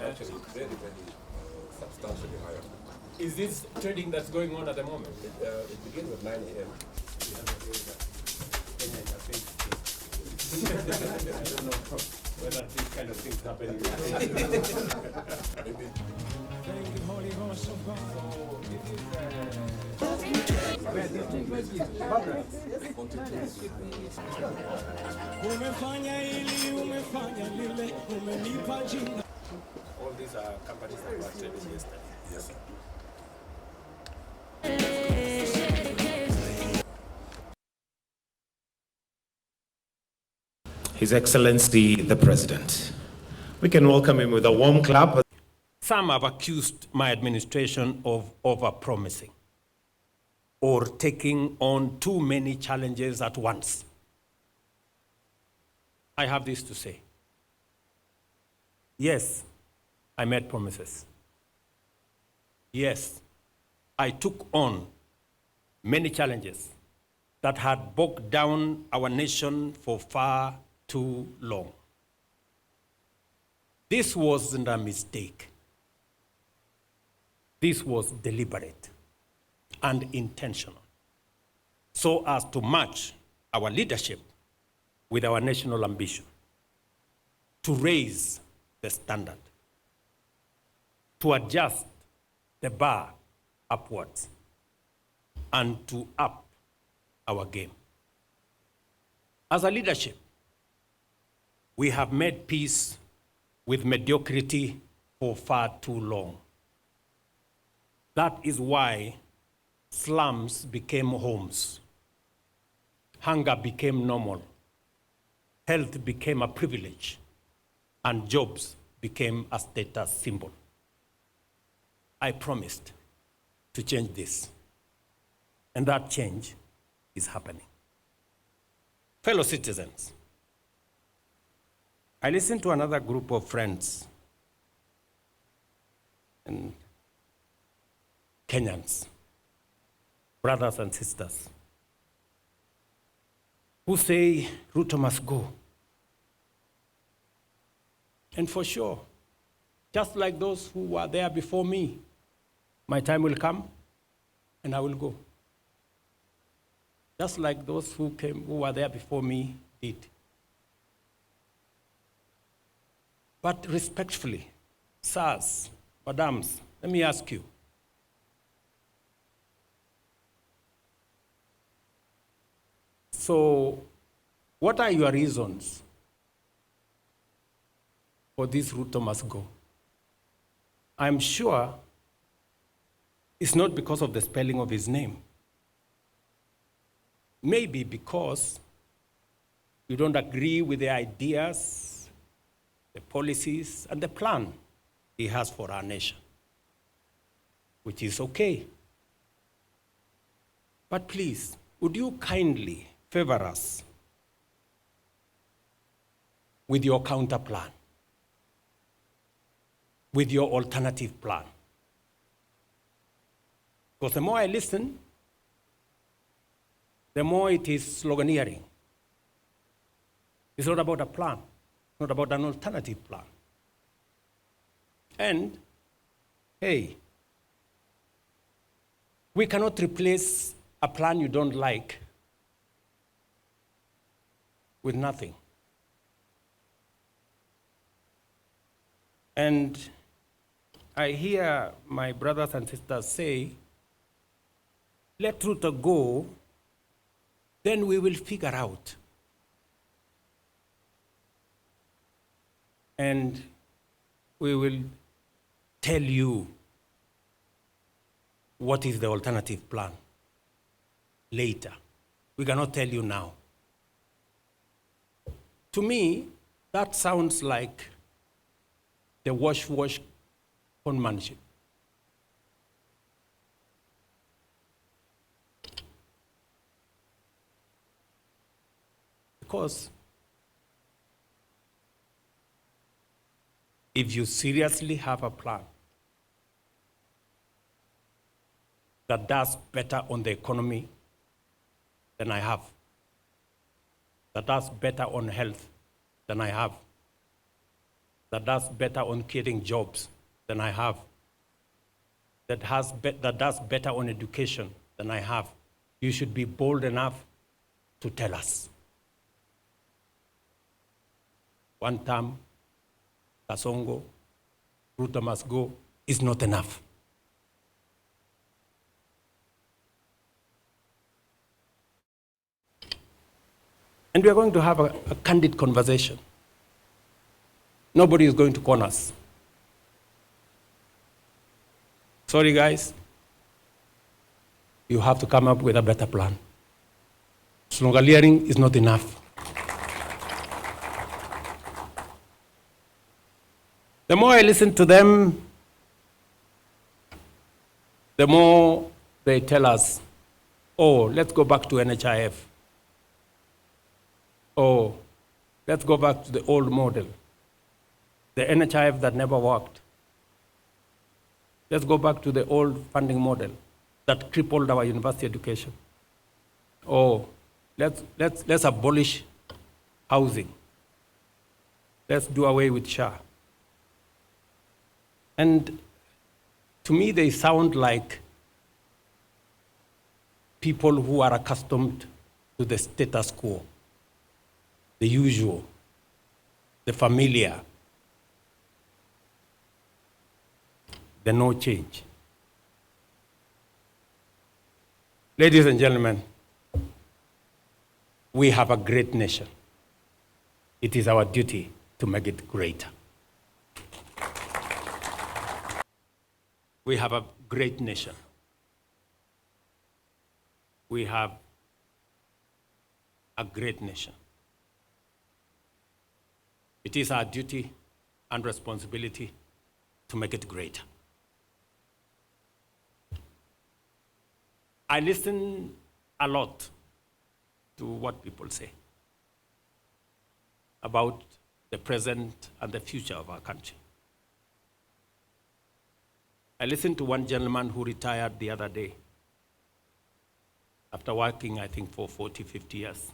Actually, very, very substantially higher. Is this trading that's going on at the moment? It begins at 9 a.m. I don't know whether these kind of things happen. Maybe. All these are companies that were traded yesterday. Yes, sir. His Excellency the President. We can welcome him with a warm clap. Some have accused my administration of over-promising or taking on too many challenges at once. I have this to say. Yes, I made promises. Yes, I took on many challenges that had bogged down our nation for far too long. This wasn't a mistake. This was deliberate and intentional, so as to match our leadership with our national ambition, to raise the standard, to adjust the bar upwards, and to up our game. As a leadership, we have made peace with mediocrity for far too long. That is why slums became homes, hunger became normal, health became a privilege, and jobs became a status symbol. I promised to change this, and that change is happening. Fellow citizens, I listened to another group of friends and Kenyans, brothers and sisters, who say Ruto must go. And for sure, just like those who were there before me, my time will come and I will go. Just like those who were there before me did. But respectfully, sirs, madams, let me ask you, so what are your reasons for this Ruto must go? I'm sure it's not because of the spelling of his name. Maybe because you don't agree with the ideas, the policies, and the plan he has for our nation, which is okay. But please, would you kindly favor us with your counter plan, with your alternative plan? Because the more I listen, the more it is sloganeering. It's not about a plan, not about an alternative plan. And, hey, we cannot replace a plan you don't like with nothing. And I hear my brothers and sisters say, let Ruto go, then we will figure out. And we will tell you what is the alternative plan later. We cannot tell you now. To me, that sounds like the wash conmanship. Because if you seriously have a plan that does better on the economy than I have, that does better on health than I have, that does better on creating jobs than I have, that does better on education than I have, you should be bold enough to tell us. One term, Kasongo, Ruto must go, is not enough. And we are going to have a candid conversation. Nobody is going to corner us. Sorry, guys. You have to come up with a better plan. Sloganeering is not enough. The more I listen to them, the more they tell us, oh, let's go back to NHIF. Oh, let's go back to the old model, the NHIF that never worked. Let's go back to the old funding model that crippled our university education. Oh, let's abolish housing. Let's do away with SHA. And to me, they sound like people who are accustomed to the status quo, the usual, the familiar, the no change. Ladies and gentlemen, we have a great nation. It is our duty to make it greater. We have a great nation. We have a great nation. It is our duty and responsibility to make it greater. I listen a lot to what people say about the present and the future of our country. I listened to one gentleman who retired the other day after working, I think, for 40, 50 years.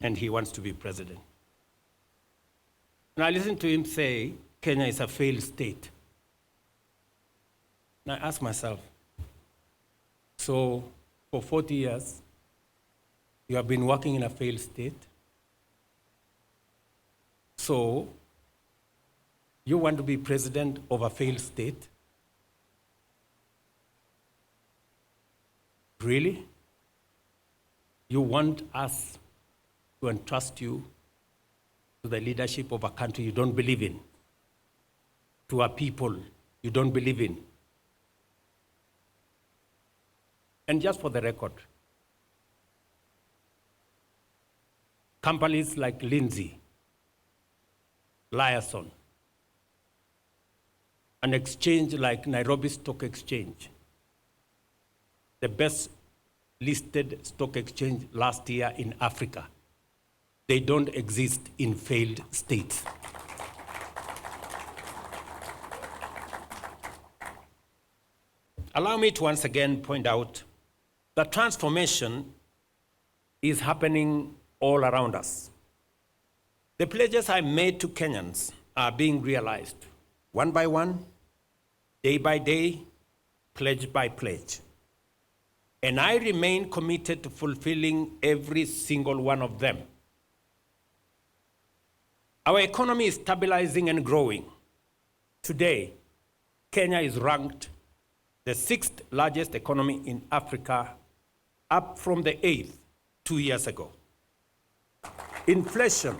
And he wants to be president. And I listened to him say, Kenya is a failed state. And I asked myself, so for 40 years, you have been working in a failed state? So you want to be president of a failed state? Really? You want us to entrust you to the leadership of a country you don't believe in, to a people you don't believe in? And just for the record, companies like Lindsay, Liaison, an exchange like Nairobi Stock Exchange, the best listed stock exchange last year in Africa, they don't exist in failed states. Allow me to once again point out that transformation is happening all around us. The pledges I made to Kenyans are being realized one by one, day by day, pledge by pledge. And I remain committed to fulfilling every single one of them. Our economy is stabilizing and growing. Today, Kenya is ranked the 6th largest economy in Africa, up from the 8th 2 years ago. Inflation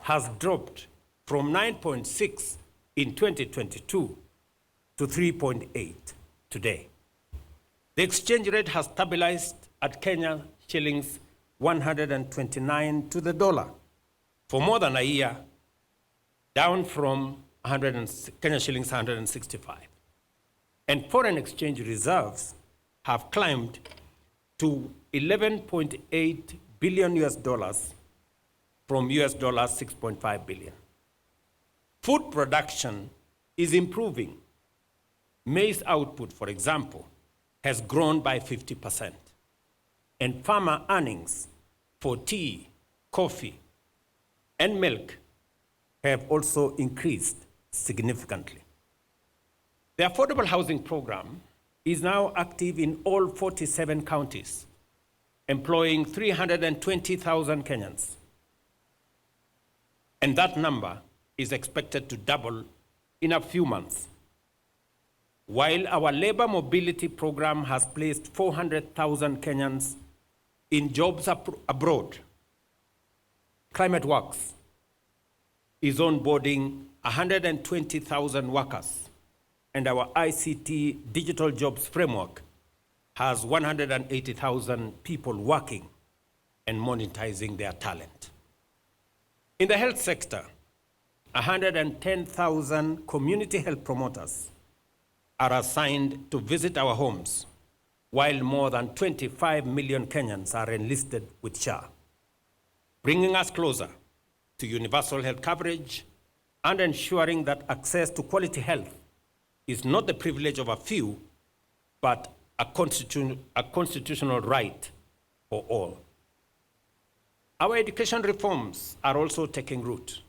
has dropped from 9.6 in 2022 to 3.8 today. The exchange rate has stabilized at Kenya shillings 129 to the dollar for more than a year, down from Kenya shillings 165. And foreign exchange reserves have climbed to $11.8 billion US dollars from US dollars 6.5 billion. Food production is improving. Maize output, for example, has grown by 50%. And farmer earnings for tea, coffee, and milk have also increased significantly. The affordable housing program is now active in all 47 counties, employing 320,000 Kenyans. And that number is expected to double in a few months. While our labor mobility program has placed 400,000 Kenyans in jobs abroad, Climate Works is onboarding 120,000 workers, and our ICT digital jobs framework has 180,000 people working and monetizing their talent. In the health sector, 110,000 community health promoters are assigned to visit our homes, while more than 25 million Kenyans are enlisted with SHA, bringing us closer to universal health coverage and ensuring that access to quality health is not the privilege of a few, but a constitutional right for all. Our education reforms are also taking root.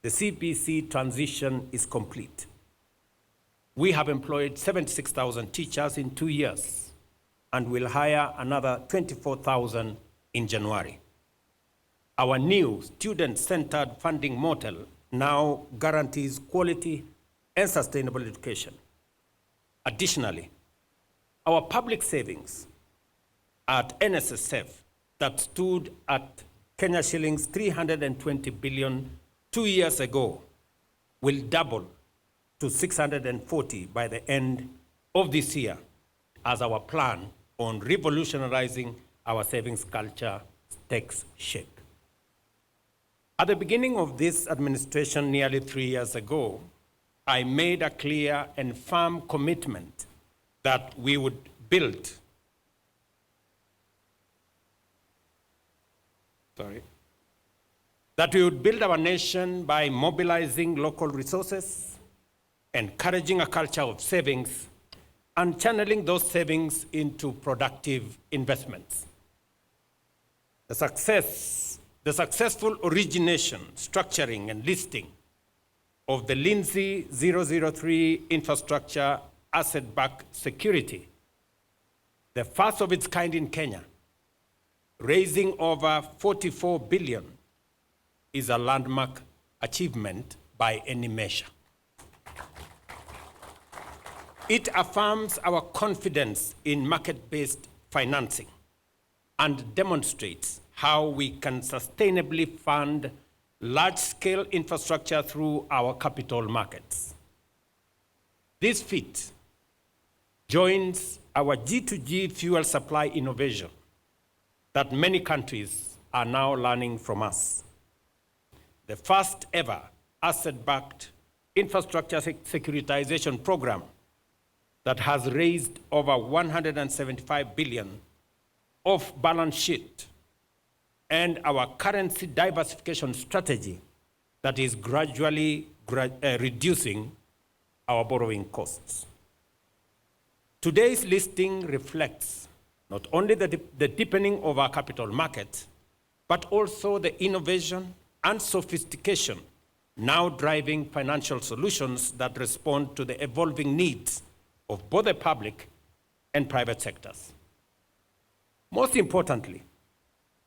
The CPC transition is complete. We have employed 76,000 teachers in 2 years and will hire another 24,000 in January. Our new student-centered funding model now guarantees quality and sustainable education. Additionally, our public savings at NSSF that stood at Kenya shillings 320 billion 2 years ago will double to 640 by the end of this year as our plan on revolutionizing our savings culture takes shape. At the beginning of this administration nearly 3 years ago, I made a clear and firm commitment that we would build our nation by mobilizing local resources, encouraging a culture of savings, and channeling those savings into productive investments. The successful origination, structuring, and listing of the Lindsay 003 infrastructure asset-backed security, the first of its kind in Kenya, raising over 44 billion, is a landmark achievement by any measure. It affirms our confidence in market-based financing and demonstrates how we can sustainably fund large-scale infrastructure through our capital markets. This feat joins our G2G fuel supply innovation that many countries are now learning from us. The first ever asset-backed infrastructure securitization program that has raised over 175 billion off balance sheet, and our currency diversification strategy that is gradually reducing our borrowing costs. Today's listing reflects not only the deepening of our capital market, but also the innovation and sophistication now driving financial solutions that respond to the evolving needs of both the public and private sectors. Most importantly,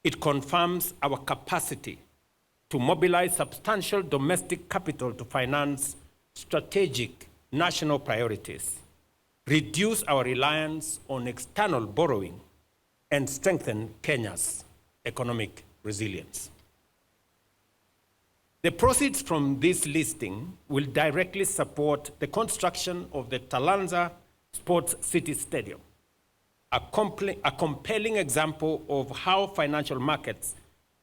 it confirms our capacity to mobilize substantial domestic capital to finance strategic national priorities, reduce our reliance on external borrowing, and strengthen Kenya's economic resilience. The proceeds from this listing will directly support the construction of the Talanta Sports City Stadium, a compelling example of how financial markets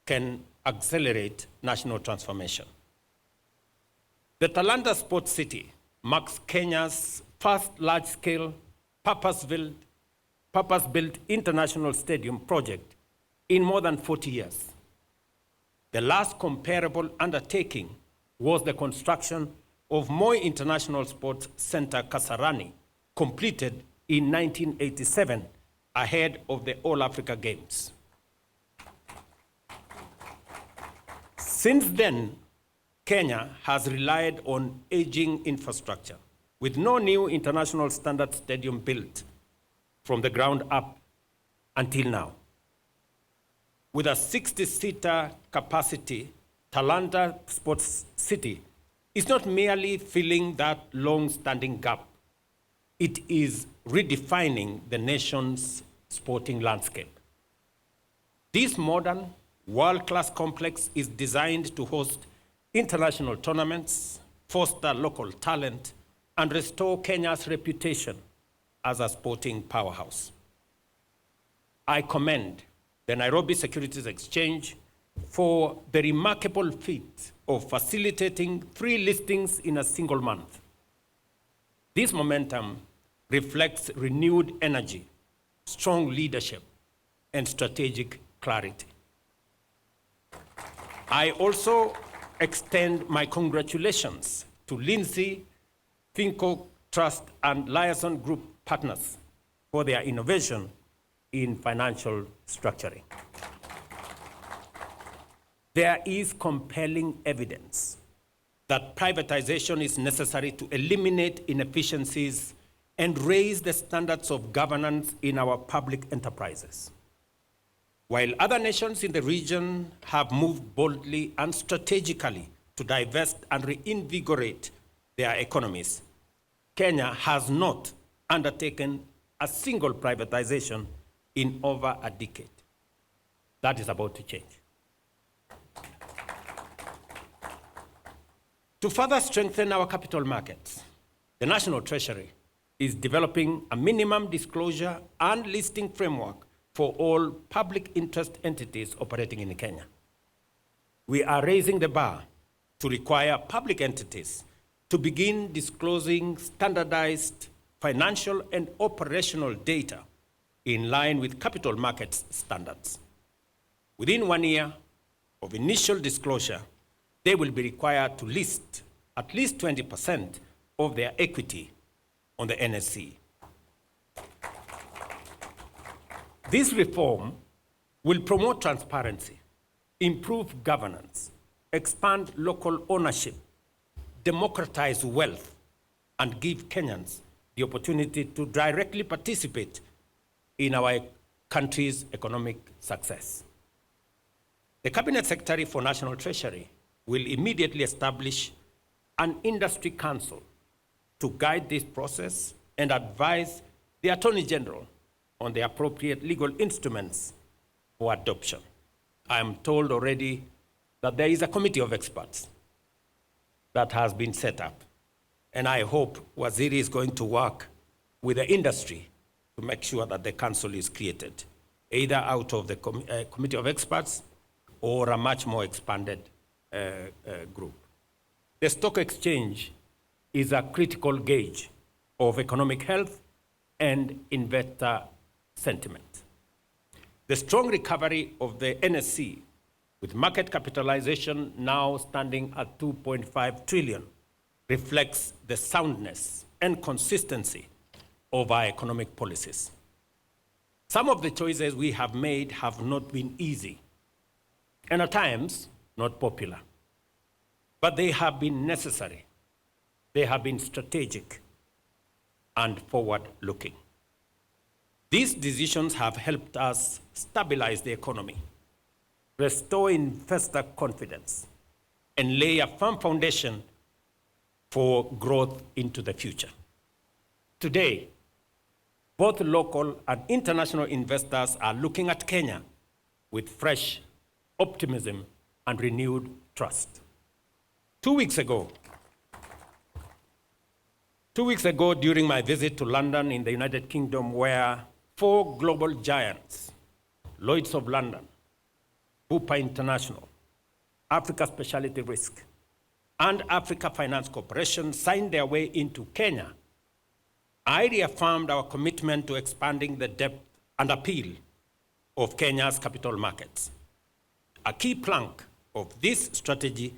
can accelerate national transformation. The Talanta Sports City marks Kenya's first large-scale, purpose-built international stadium project in more than 40 years. The last comparable undertaking was the construction of Moi International Sports Center Kasarani, completed in 1987, ahead of the All Africa Games. Since then, Kenya has relied on aging infrastructure with no new international standard stadium built from the ground up until now. With a 60-seater capacity, Talanta Sports City is not merely filling that long-standing gap. It is redefining the nation's sporting landscape. This modern, world-class complex is designed to host international tournaments, foster local talent, and restore Kenya's reputation as a sporting powerhouse. I commend the Nairobi Securities Exchange for the remarkable feat of facilitating 3 listings in a single month. This momentum reflects renewed energy, strong leadership, and strategic clarity. I also extend my congratulations to Lindsay, Finco Trust, and Liaison Group partners for their innovation in financial structuring. There is compelling evidence that privatization is necessary to eliminate inefficiencies and raise the standards of governance in our public enterprises. While other nations in the region have moved boldly and strategically to divest and reinvigorate their economies, Kenya has not undertaken a single privatization in over a decade. That is about to change. To further strengthen our capital markets, the National Treasury is developing a minimum disclosure and listing framework for all public interest entities operating in Kenya. We are raising the bar to require public entities to begin disclosing standardized financial and operational data in line with capital markets standards. Within 1 year of initial disclosure, they will be required to list at least 20% of their equity on the NSE. This reform will promote transparency, improve governance, expand local ownership, democratize wealth, and give Kenyans the opportunity to directly participate in our country's economic success. The Cabinet Secretary for National Treasury will immediately establish an industry council to guide this process and advise the Attorney General on the appropriate legal instruments for adoption. I am told already that there is a committee of experts that has been set up, and I hope Waziri is going to work with the industry to make sure that the council is created, either out of the committee of experts or a much more expanded group. The stock exchange is a critical gauge of economic health and investor sentiment. The strong recovery of the NSE, with market capitalization now standing at 2.5 trillion, reflects the soundness and consistency of our economic policies. Some of the choices we have made have not been easy, and at times not popular, but they have been necessary. They have been strategic and forward-looking. These decisions have helped us stabilize the economy, restore investor confidence, and lay a firm foundation for growth into the future. Today, both local and international investors are looking at Kenya with fresh optimism and renewed trust. 2 weeks ago, during my visit to London in the United Kingdom, where 4 global giants, Lloyd's of London, Bupa International, Africa Specialty Risk, and Africa Finance Corporation signed their way into Kenya, I reaffirmed our commitment to expanding the depth and appeal of Kenya's capital markets. A key plank of this strategy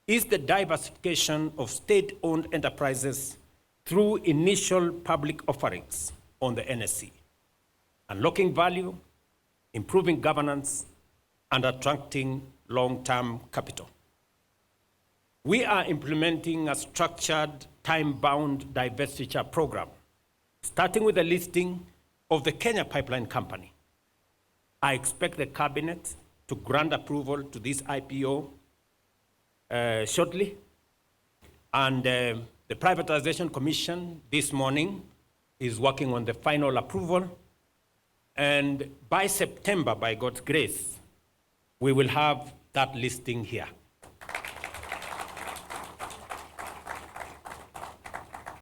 is the diversification of state-owned enterprises through initial public offerings on the NSE, unlocking value, improving governance, and attracting long-term capital. We are implementing a structured, time-bound divestiture program, starting with the listing of the Kenya Pipeline Company. I expect the cabinet to grant approval to this IPO shortly. And the Privatization Commission this morning is working on the final approval. And by September, by God's grace, we will have that listing here.